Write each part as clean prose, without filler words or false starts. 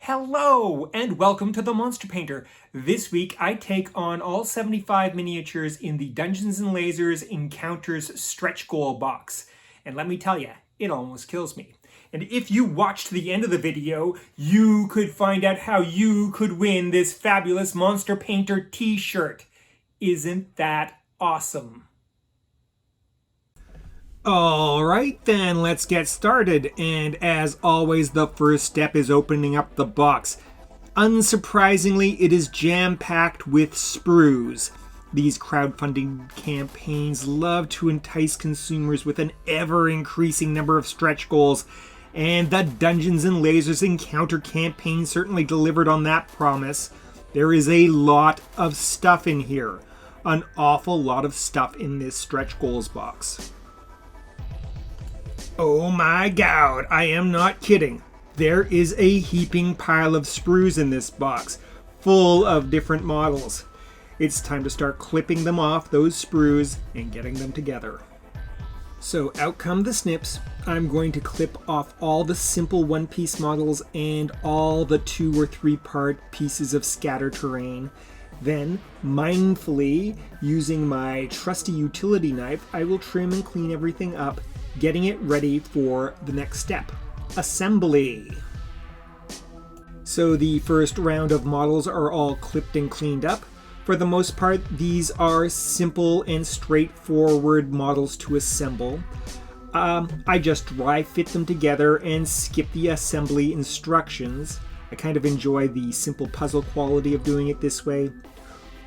Hello and welcome to the Monster Painter. This week I take on all 75 miniatures in the Dungeons & Lasers Encounters stretch goal box. And let me tell you, it almost kills me. And if you watched the end of the video, you could find out how you could win this fabulous Monster Painter t-shirt. Isn't that awesome? Alright then, let's get started, and as always the first step is opening up the box. Unsurprisingly, it is jam-packed with sprues. These crowdfunding campaigns love to entice consumers with an ever-increasing number of stretch goals, and the Dungeons & Lasers Encounter campaign certainly delivered on that promise. There is a lot of stuff in here. An awful lot of stuff in this stretch goals box. Oh my god, I am not kidding. There is a heaping pile of sprues in this box, full of different models. It's time to start clipping them off those sprues and getting them together. So out come the snips. I'm going to clip off all the simple one-piece models and all the 2 or 3 part pieces of scatter terrain. Then, mindfully, using my trusty utility knife, I will trim and clean everything up, getting it ready for the next step, assembly. So the first round of models are all clipped and cleaned up. For the most part, these are simple and straightforward models to assemble. I just dry fit them together and skip the assembly instructions. I kind of enjoy the simple puzzle quality of doing it this way.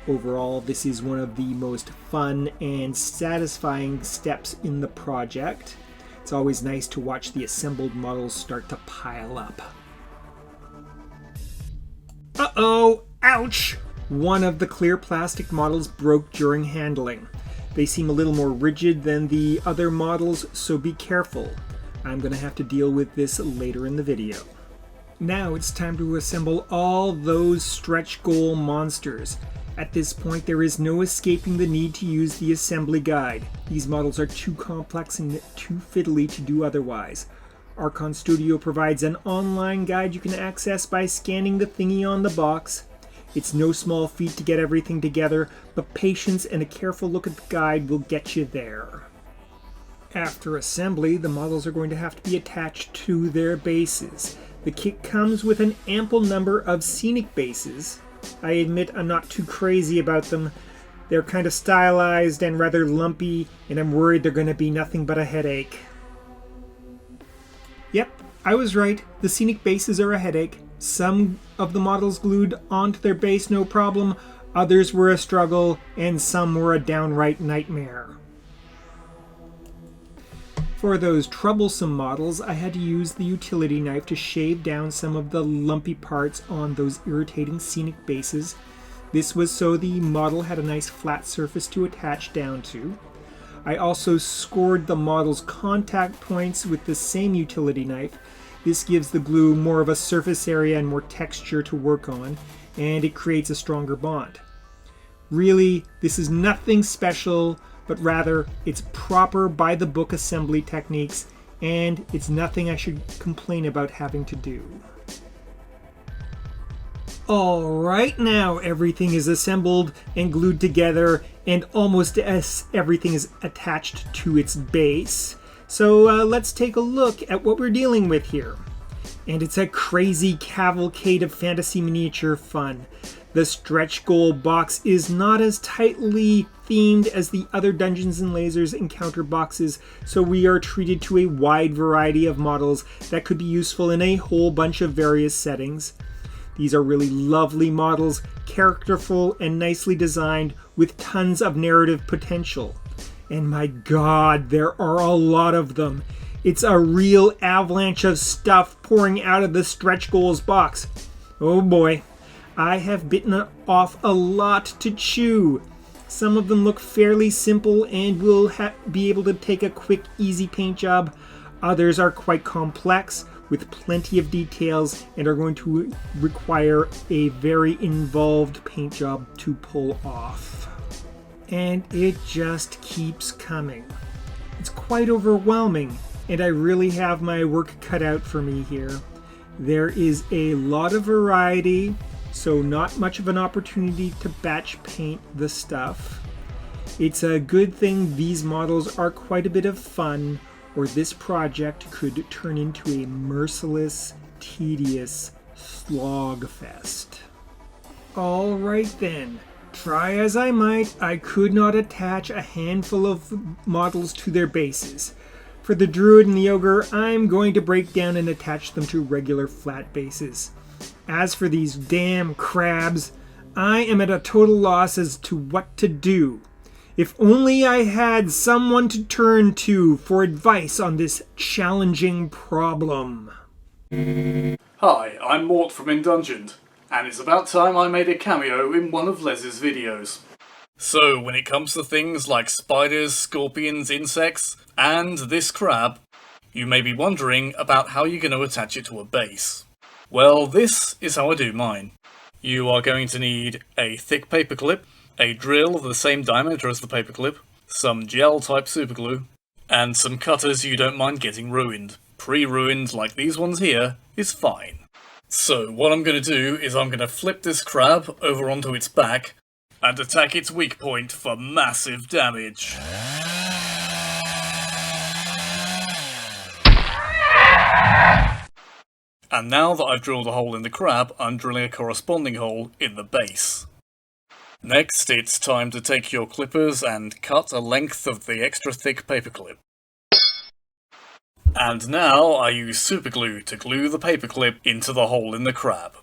Overall, this is one of the most fun and satisfying steps in the project. It's always nice to watch the assembled models start to pile up. Uh-oh! Ouch! One of the clear plastic models broke during handling. They seem a little more rigid than the other models, so be careful. I'm going to have to deal with this later in the video. Now it's time to assemble all those stretch goal monsters. At this point, there is no escaping the need to use the assembly guide. These models are too complex and too fiddly to do otherwise. Archon Studio provides an online guide you can access by scanning the thingy on the box. It's no small feat to get everything together, but patience and a careful look at the guide will get you there. After assembly, the models are going to have to be attached to their bases. The kit comes with an ample number of scenic bases. I admit I'm not too crazy about them. They're kind of stylized and rather lumpy, and I'm worried they're going to be nothing but a headache. Yep, I was right. The scenic bases are a headache. Some of the models glued onto their base no problem, others were a struggle, and some were a downright nightmare. For those troublesome models, I had to use the utility knife to shave down some of the lumpy parts on those irritating scenic bases. This was so the model had a nice flat surface to attach down to. I also scored the model's contact points with the same utility knife. This gives the glue more of a surface area and more texture to work on, and it creates a stronger bond. Really, this is nothing special, but rather it's proper by-the-book assembly techniques, and it's nothing I should complain about having to do. Alright, now everything is assembled and glued together, and almost everything is attached to its base. So let's take a look at what we're dealing with here. And it's a crazy cavalcade of fantasy miniature fun. The stretch goal box is not as tightly themed as the other Dungeons & Lasers Encounter boxes, so we are treated to a wide variety of models that could be useful in a whole bunch of various settings. These are really lovely models, characterful and nicely designed, with tons of narrative potential. And my god, there are a lot of them. It's a real avalanche of stuff pouring out of the stretch goals box. Oh boy. I have bitten off a lot to chew. Some of them look fairly simple and will be able to take a quick, easy paint job. Others are quite complex with plenty of details and are going to require a very involved paint job to pull off. And it just keeps coming. It's quite overwhelming, and I really have my work cut out for me here. There is a lot of variety, so not much of an opportunity to batch paint the stuff. It's a good thing these models are quite a bit of fun, or this project could turn into a merciless, tedious slogfest. Alright then, try as I might, I could not attach a handful of models to their bases. For the Druid and the Ogre, I'm going to break down and attach them to regular flat bases. As for these damn crabs, I am at a total loss as to what to do. If only I had someone to turn to for advice on this challenging problem. Hi, I'm Mort from Indungeoned, and it's about time I made a cameo in one of Les's videos. So, when it comes to things like spiders, scorpions, insects, and this crab, you may be wondering about how you're going to attach it to a base. Well, this is how I do mine. You are going to need a thick paperclip, a drill of the same diameter as the paperclip, some gel type superglue, and some cutters you don't mind getting ruined. Pre-ruined like these ones here is fine. So what I'm going to do is I'm going to flip this crab over onto its back and attack its weak point for massive damage. And now that I've drilled a hole in the crab, I'm drilling a corresponding hole in the base. Next, it's time to take your clippers and cut a length of the extra thick paperclip. And now I use superglue to glue the paperclip into the hole in the crab.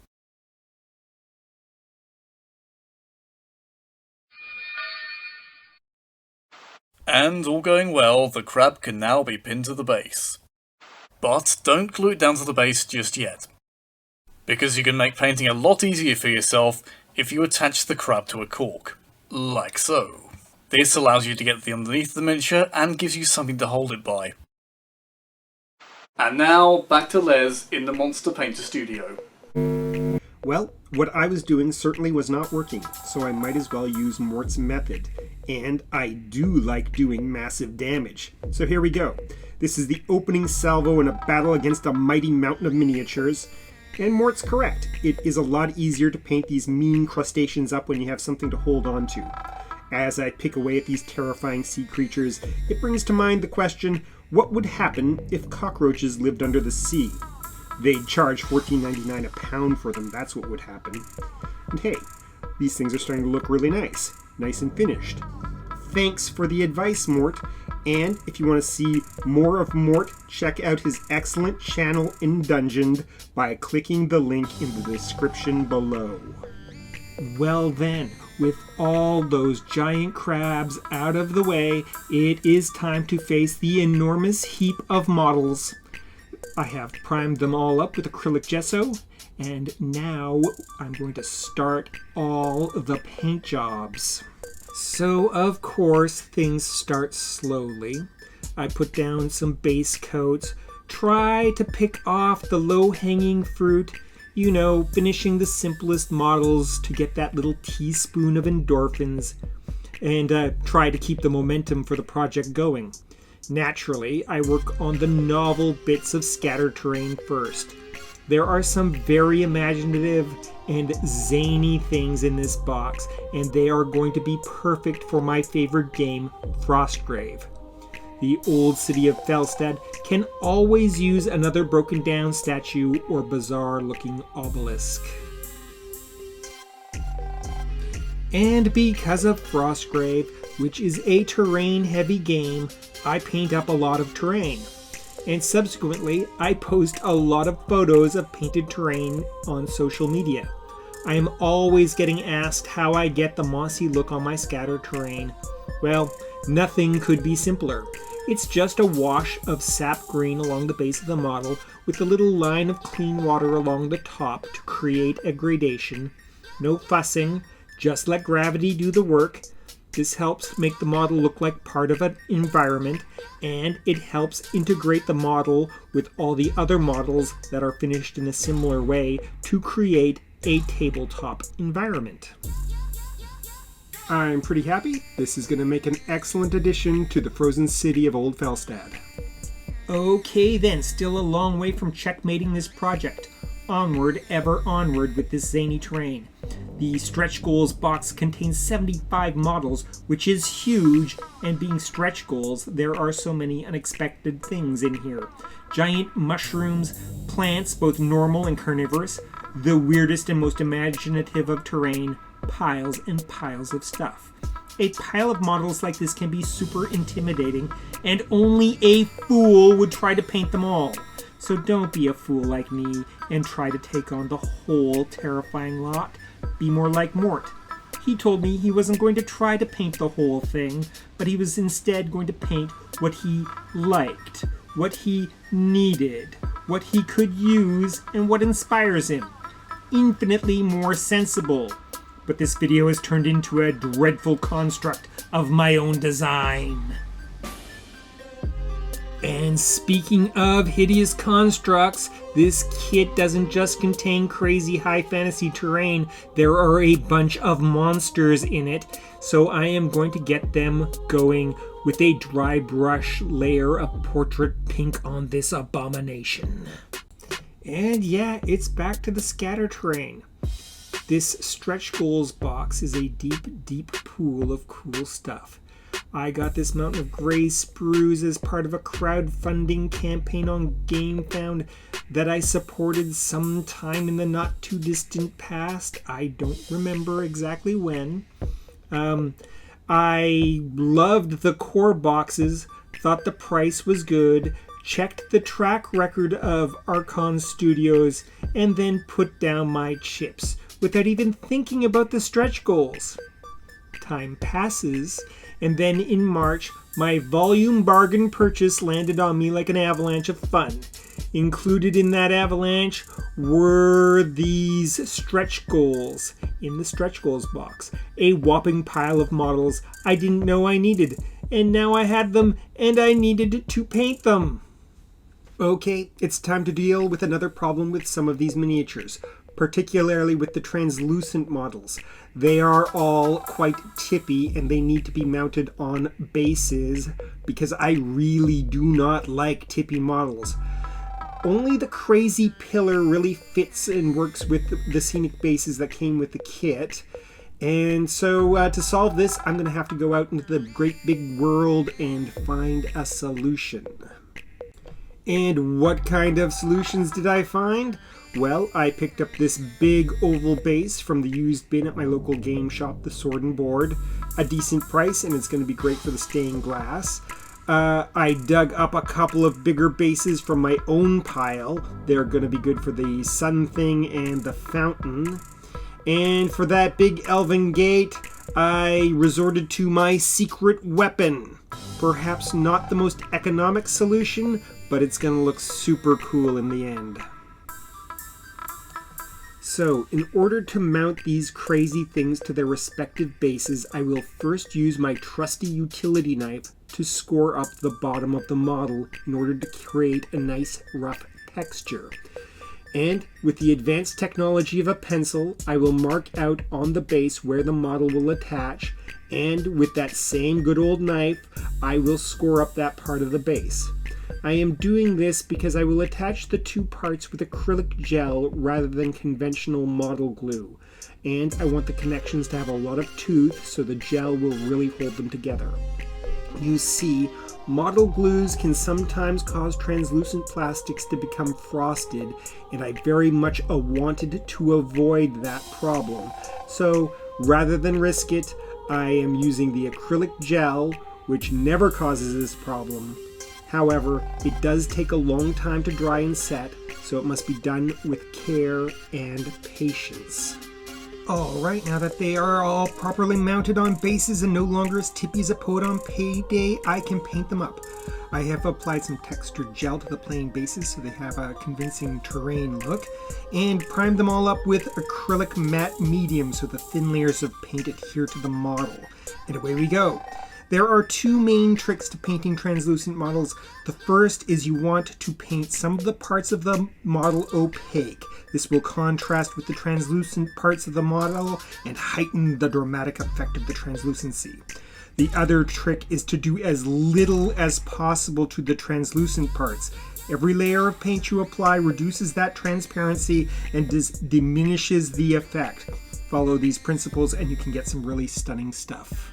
And all going well, the crab can now be pinned to the base. But don't glue it down to the base just yet, because you can make painting a lot easier for yourself if you attach the crab to a cork, like so. This allows you to get underneath the miniature and gives you something to hold it by. And now, back to Les in the Monster Painter studio. Well, what I was doing certainly was not working, so I might as well use Mort's method. And I do like doing massive damage. So here we go. This is the opening salvo in a battle against a mighty mountain of miniatures. And Mort's correct. It is a lot easier to paint these mean crustaceans up when you have something to hold on to. As I pick away at these terrifying sea creatures, it brings to mind the question, what would happen if cockroaches lived under the sea? They'd charge $14.99 a pound for them, that's what would happen. And hey, these things are starting to look really nice and finished. Thanks for the advice, Mort. And if you want to see more of Mort, check out his excellent channel Indungeoned by clicking the link in the description below. Well then, with all those giant crabs out of the way, it is time to face the enormous heap of models. I have primed them all up with acrylic gesso, and now I'm going to start all the paint jobs. So, of course, things start slowly. I put down some base coats, try to pick off the low-hanging fruit, you know, finishing the simplest models to get that little teaspoon of endorphins, and try to keep the momentum for the project going. Naturally, I work on the novel bits of scatter terrain first. There are some very imaginative and zany things in this box, and they are going to be perfect for my favorite game, Frostgrave. The old city of Felstad can always use another broken down statue or bizarre looking obelisk. And because of Frostgrave, which is a terrain heavy game, I paint up a lot of terrain. And subsequently, I post a lot of photos of painted terrain on social media. I am always getting asked how I get the mossy look on my scatter terrain. Well, nothing could be simpler. It's just a wash of sap green along the base of the model with a little line of clean water along the top to create a gradation. No fussing, just let gravity do the work. This helps make the model look like part of an environment, and it helps integrate the model with all the other models that are finished in a similar way to create a tabletop environment. I'm pretty happy. This is going to make an excellent addition to the frozen city of Old Felstad. Okay then, still a long way from checkmating this project. Onward, ever onward with this zany terrain. The stretch goals box contains 75 models, which is huge, and being stretch goals, there are so many unexpected things in here. Giant mushrooms, plants, both normal and carnivorous, the weirdest and most imaginative of terrain, piles and piles of stuff. A pile of models like this can be super intimidating, and only a fool would try to paint them all. So don't be a fool like me and try to take on the whole terrifying lot. Be more like Mort. He told me he wasn't going to try to paint the whole thing, but he was instead going to paint what he liked, what he needed, what he could use, and what inspires him. Infinitely more sensible. But this video has turned into a dreadful construct of my own design. And speaking of hideous constructs, this kit doesn't just contain crazy high fantasy terrain, there are a bunch of monsters in it, so I am going to get them going with a dry brush layer of portrait pink on this abomination. And yeah, it's back to the scatter terrain. This stretch goals box is a deep, deep pool of cool stuff. I got this mountain of gray sprues as part of a crowdfunding campaign on GameFound that I supported sometime in the not too distant past. I don't remember exactly when. I loved the core boxes, thought the price was good, checked the track record of Archon Studios, and then put down my chips without even thinking about the stretch goals. Time passes, and then in March, my volume bargain purchase landed on me like an avalanche of fun. Included in that avalanche were these stretch goals in the stretch goals box. A whopping pile of models I didn't know I needed, and now I had them and I needed to paint them. Okay, it's time to deal with another problem with some of these miniatures, particularly with the translucent models. They are all quite tippy and they need to be mounted on bases because I really do not like tippy models. Only the crazy pillar really fits and works with the scenic bases that came with the kit. And so to solve this, I'm going to have to go out into the great big world and find a solution. And what kind of solutions did I find? Well, I picked up this big oval base from the used bin at my local game shop, the Sword and Board. A decent price, and it's going to be great for the stained glass. I dug up a couple of bigger bases from my own pile. They're going to be good for the sun thing and the fountain. And for that big elven gate, I resorted to my secret weapon. Perhaps not the most economic solution, but it's going to look super cool in the end. So, in order to mount these crazy things to their respective bases, I will first use my trusty utility knife to score up the bottom of the model in order to create a nice rough texture. And with the advanced technology of a pencil, I will mark out on the base where the model will attach, and with that same good old knife, I will score up that part of the base. I am doing this because I will attach the two parts with acrylic gel rather than conventional model glue, and I want the connections to have a lot of tooth so the gel will really hold them together. You see, model glues can sometimes cause translucent plastics to become frosted, and I very much wanted to avoid that problem. So rather than risk it, I am using the acrylic gel, which never causes this problem. However, it does take a long time to dry and set, so it must be done with care and patience. Alright, now that they are all properly mounted on bases and no longer as tippy as a poet on payday, I can paint them up. I have applied some textured gel to the plain bases so they have a convincing terrain look, and primed them all up with acrylic matte medium so the thin layers of paint adhere to the model. And away we go. There are two main tricks to painting translucent models. The first is you want to paint some of the parts of the model opaque. This will contrast with the translucent parts of the model and heighten the dramatic effect of the translucency. The other trick is to do as little as possible to the translucent parts. Every layer of paint you apply reduces that transparency and diminishes the effect. Follow these principles and you can get some really stunning stuff.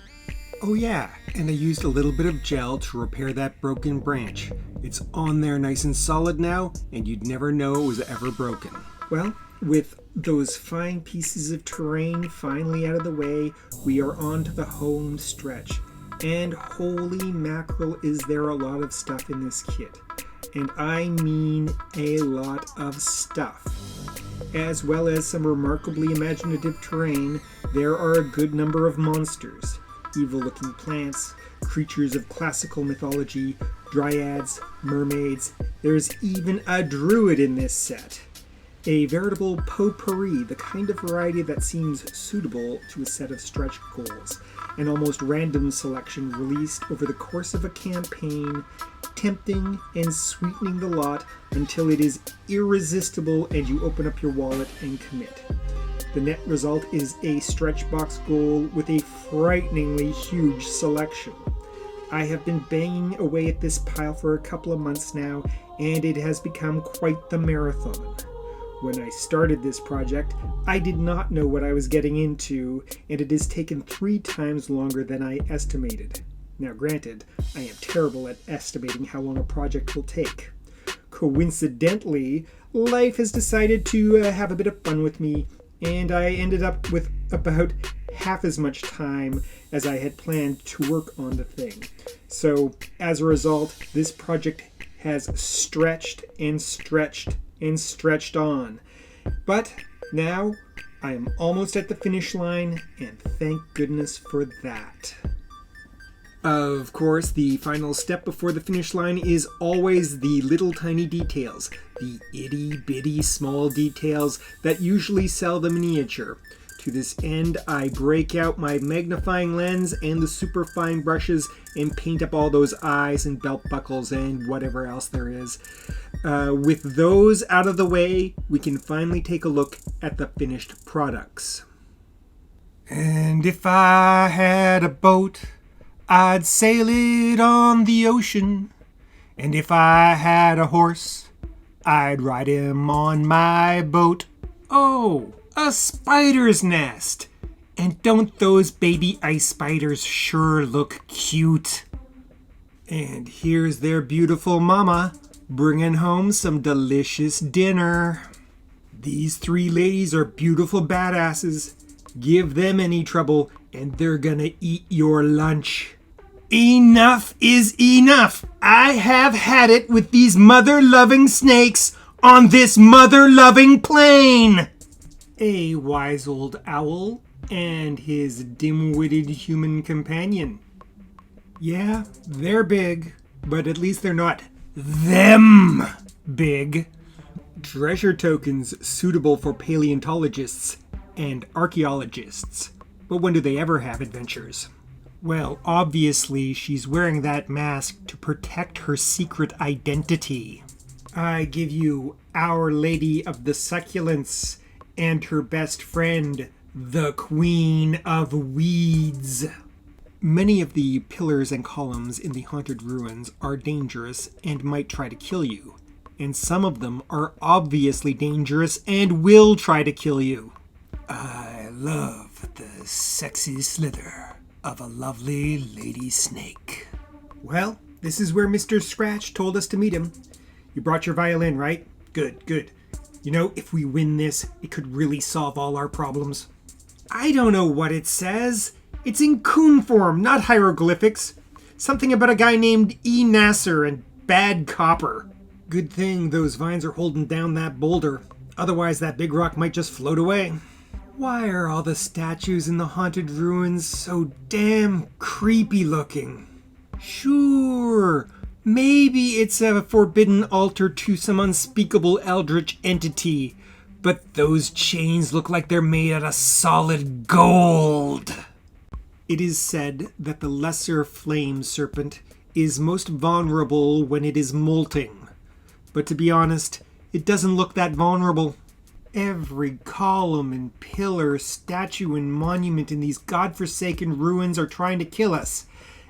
Oh yeah, and I used a little bit of gel to repair that broken branch. It's on there nice and solid now, and you'd never know it was ever broken. Well, with those fine pieces of terrain finally out of the way, we are on to the home stretch. And holy mackerel, is there a lot of stuff in this kit. And I mean a lot of stuff. As well as some remarkably imaginative terrain, there are a good number of monsters. Evil-looking plants, creatures of classical mythology, dryads, mermaids. There's even a druid in this set. A veritable potpourri, the kind of variety that seems suitable to a set of stretch goals. An almost random selection released over the course of a campaign, tempting and sweetening the lot until it is irresistible and you open up your wallet and commit. The net result is a stretch box goal with a frighteningly huge selection. I have been banging away at this pile for a couple of months now, and it has become quite the marathon. When I started this project, I did not know what I was getting into, and it has taken 3 times longer than I estimated. Now granted, I am terrible at estimating how long a project will take. Coincidentally, life has decided to have a bit of fun with me, and I ended up with about half as much time as I had planned to work on the thing. So, as a result, this project has stretched and stretched and stretched on. But now, I am almost at the finish line, and thank goodness for that. Of course, the final step before the finish line is always the little tiny details, the itty-bitty small details that usually sell the miniature. To this end, I break out my magnifying lens and the superfine brushes and paint up all those eyes and belt buckles and whatever else there is. With those out of the way, we can finally take a look at the finished products. And if I had a boat, I'd sail it on the ocean, and if I had a horse, I'd ride him on my boat. Oh, a spider's nest! And don't those baby ice spiders sure look cute? And here's their beautiful mama, bringing home some delicious dinner. These 3 ladies are beautiful badasses. Give them any trouble, and they're gonna eat your lunch. Enough is enough! I have had it with these mother-loving snakes on this mother-loving plane! A wise old owl and his dim-witted human companion. Yeah, they're big, but at least they're not them big. Treasure tokens suitable for paleontologists and archaeologists. But when do they ever have adventures? Well, obviously, she's wearing that mask to protect her secret identity. I give you Our Lady of the Succulents and her best friend, the Queen of Weeds. Many of the pillars and columns in the haunted ruins are dangerous and might try to kill you. And some of them are obviously dangerous and will try to kill you. I love the sexy slither of a lovely lady snake. Well, this is where Mr. Scratch told us to meet him. You brought your violin, right? Good, good. You know, if we win this, it could really solve all our problems. I don't know what it says. It's in coon form, not hieroglyphics. Something about a guy named E. Nasser and bad copper. Good thing those vines are holding down that boulder. Otherwise, that big rock might just float away. Why are all the statues in the haunted ruins so damn creepy looking? Sure, maybe it's a forbidden altar to some unspeakable eldritch entity, but those chains look like they're made out of solid gold. It is said that the lesser flame serpent is most vulnerable when it is molting. But to be honest, it doesn't look that vulnerable. Every column and pillar, statue and monument in these godforsaken ruins are trying to kill us.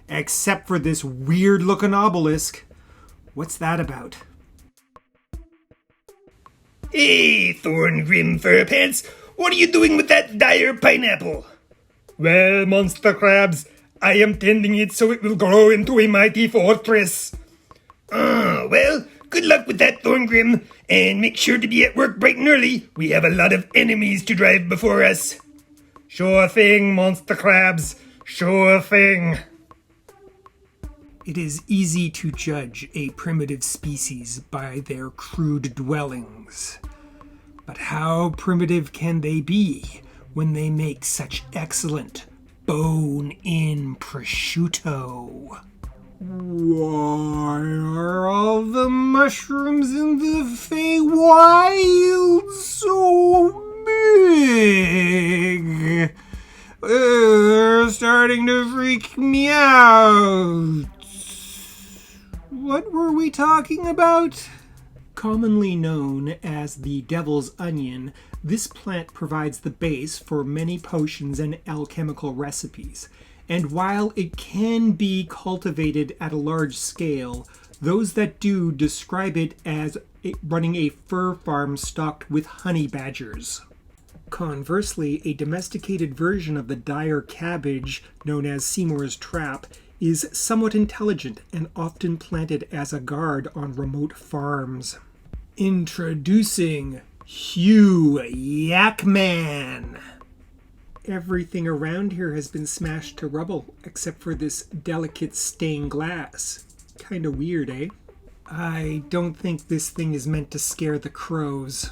Except for this weird-looking obelisk. What's that about? Hey, Thorngrim Furpants, what are you doing with that dire pineapple? Well, monster crabs, I am tending it so it will grow into a mighty fortress. Well, good luck with that, Thorngrim, and make sure to be at work bright and early. We have a lot of enemies to drive before us. Sure thing, monster crabs, sure thing. It is easy to judge a primitive species by their crude dwellings. But how primitive can they be when they make such excellent bone-in prosciutto? Why are all the mushrooms in the Feywild so big? They're starting to freak me out. What were we talking about? Commonly known as the devil's onion, this plant provides the base for many potions and alchemical recipes. And while it can be cultivated at a large scale, those that do describe it as running a fur farm stocked with honey badgers. Conversely, a domesticated version of the dire cabbage, known as Seymour's trap, is somewhat intelligent and often planted as a guard on remote farms. Introducing Hugh Yakman. Everything around here has been smashed to rubble except for this delicate stained glass. Kinda weird, eh? I don't think this thing is meant to scare the crows.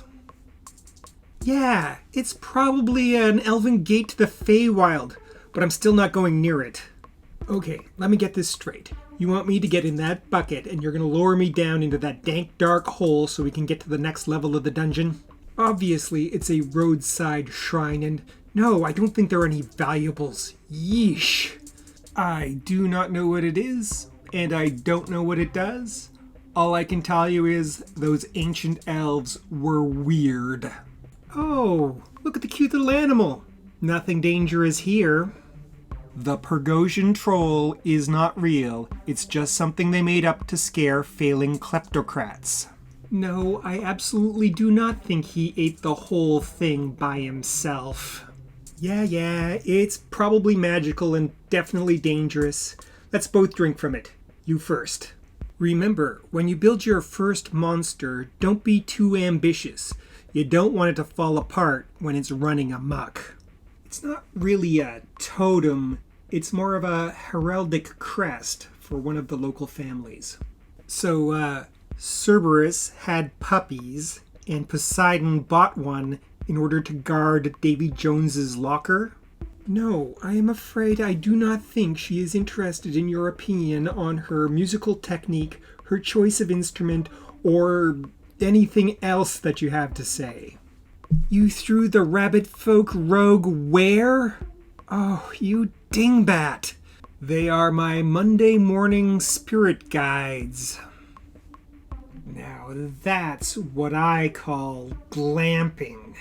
Yeah, it's probably an elven gate to the Feywild, but I'm still not going near it. Okay, let me get this straight. You want me to get in that bucket and you're going to lower me down into that dank dark hole so we can get to the next level of the dungeon? Obviously, it's a roadside shrine and no, I don't think there are any valuables. Yeesh. I do not know what it is, and I don't know what it does. All I can tell you is those ancient elves were weird. Oh, look at the cute little animal. Nothing dangerous here. The Pergosian troll is not real. It's just something they made up to scare failing kleptocrats. No, I absolutely do not think he ate the whole thing by himself. Yeah, it's probably magical and definitely dangerous. Let's both drink from it. You first. Remember, when you build your first monster, don't be too ambitious. You don't want it to fall apart when it's running amok. It's not really a totem, it's more of a heraldic crest for one of the local families. So, Cerberus had puppies, and Poseidon bought one in order to guard Davy Jones's locker. No, I am afraid I do not think she is interested in your opinion on her musical technique, her choice of instrument, or anything else that you have to say. You threw the rabbit folk rogue where? Oh, you dingbat. They are my Monday morning spirit guides. Now that's what I call glamping.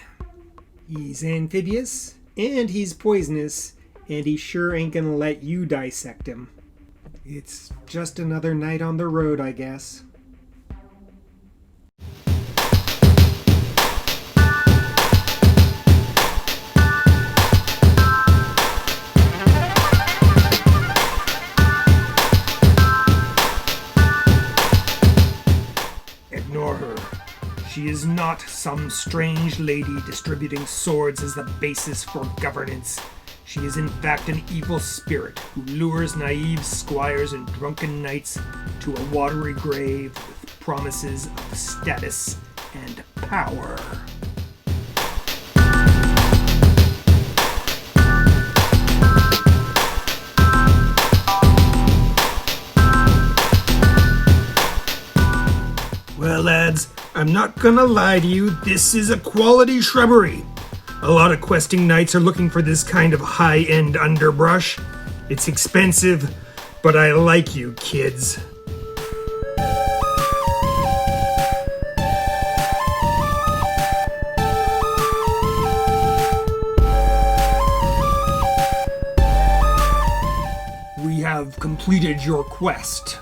He's amphibious, and he's poisonous, and he sure ain't gonna let you dissect him. It's just another night on the road, I guess. Ignore her. She is not some strange lady distributing swords as the basis for governance. She is in fact an evil spirit who lures naive squires and drunken knights to a watery grave with promises of status and power. Well, lads, I'm not gonna lie to you, this is a quality shrubbery. A lot of questing knights are looking for this kind of high-end underbrush. It's expensive, but I like you, kids. completed your quest.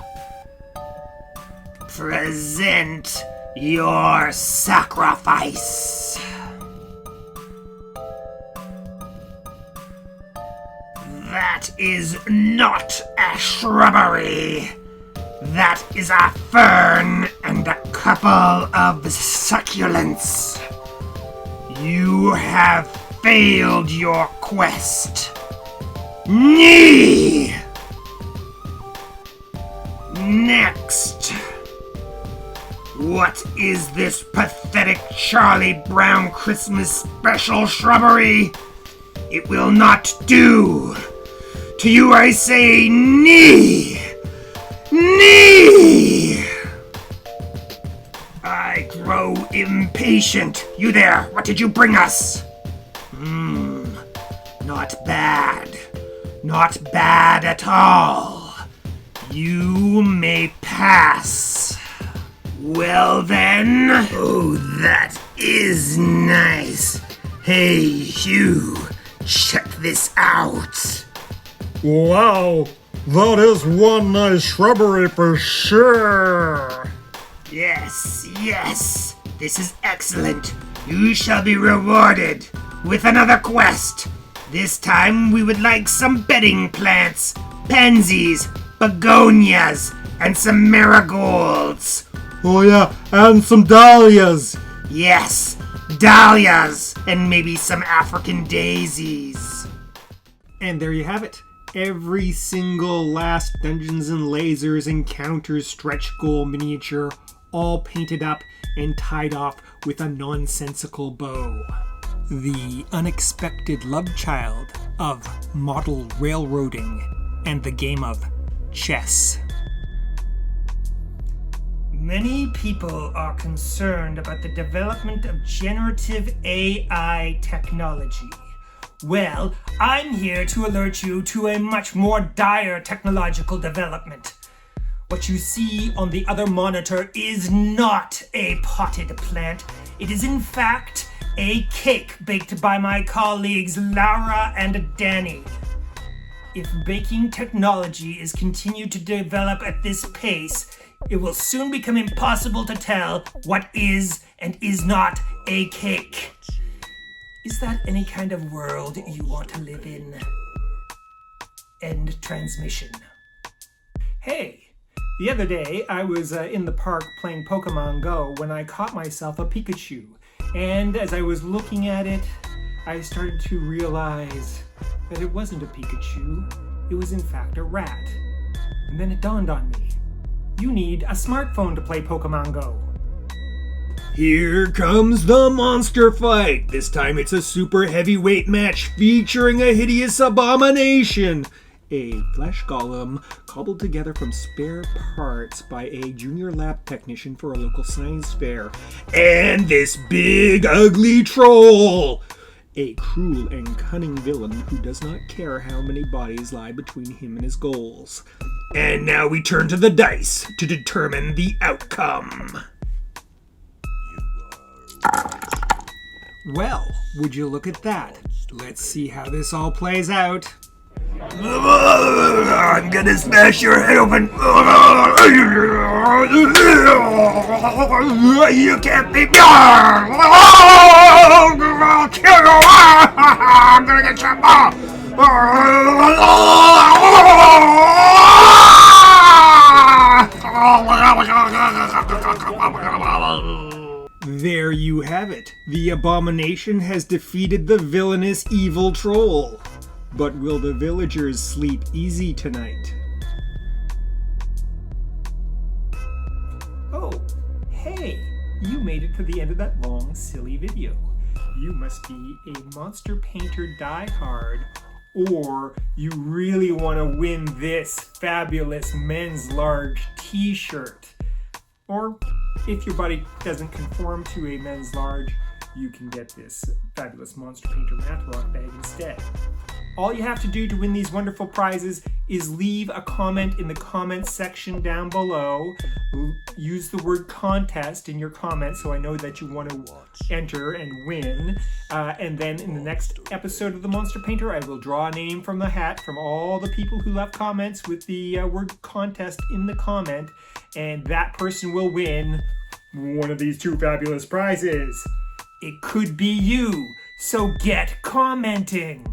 Present your sacrifice. That is not a shrubbery. That is a fern and a couple of succulents. You have failed your quest. Nee! Next. What is this pathetic Charlie Brown Christmas special shrubbery? It will not do. To you I say, nee! Nee! I grow impatient. You there, what did you bring us? Not bad. Not bad at all. You may pass. Well then. Oh, that is nice. Hey, you. Check this out. Wow, that is one nice shrubbery for sure. Yes. This is excellent. You shall be rewarded with another quest. This time we would like some bedding plants, pansies, begonias, and some marigolds. Oh yeah, and some dahlias. Yes, dahlias, and maybe some African daisies. And there you have it. Every single last Dungeons and Lasers Encounters stretch goal miniature, all painted up and tied off with a nonsensical bow. The unexpected love child of model railroading and the game of chess. Many people are concerned about the development of generative AI technology. Well, I'm here to alert you to a much more dire technological development. What you see on the other monitor is not a potted plant. It is in fact a cake baked by my colleagues Laura and Danny. If baking technology is continued to develop at this pace, it will soon become impossible to tell what is and is not a cake. Is that any kind of world you want to live in? End transmission. Hey, the other day I was in the park playing Pokemon Go when I caught myself a Pikachu. And as I was looking at it, I started to realize that it wasn't a Pikachu. It was in fact a rat. And then it dawned on me. You need a smartphone to play Pokemon Go. Here comes the monster fight. This time it's a super heavyweight match featuring a hideous abomination. A flesh golem cobbled together from spare parts by a junior lab technician for a local science fair. And this big ugly troll. A cruel and cunning villain who does not care how many bodies lie between him and his goals. And now we turn to the dice to determine the outcome. Well, would you look at that? Let's see how this all plays out. I'm gonna smash your head open. You can't beat me. I'll kill you. I'm gonna get shot. There you have it. The abomination has defeated the villainous evil troll. But will the villagers sleep easy tonight? Oh, hey, you made it to the end of that long, silly video. You must be a monster painter diehard, or you really want to win this fabulous men's large t-shirt. Or if your body doesn't conform to a men's large, you can get this fabulous Monster Painter Matlock bag instead. All you have to do to win these wonderful prizes is leave a comment in the comments section down below. Use the word contest in your comments so I know that you want to enter and win. And then in the next episode of the Monster Painter, I will draw a name from the hat from all the people who left comments with the word contest in the comment. And that person will win one of these 2 fabulous prizes. It could be you, so get commenting.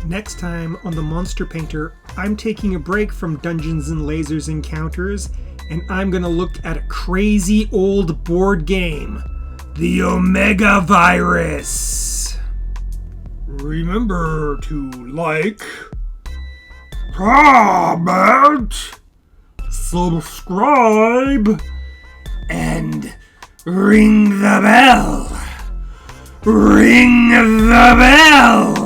Next time on the Monster Painter, I'm taking a break from Dungeons and Lasers encounters, and I'm gonna look at a crazy old board game, the Omega Virus. Remember to like, comment, subscribe, And ring the bell. Ring the bell.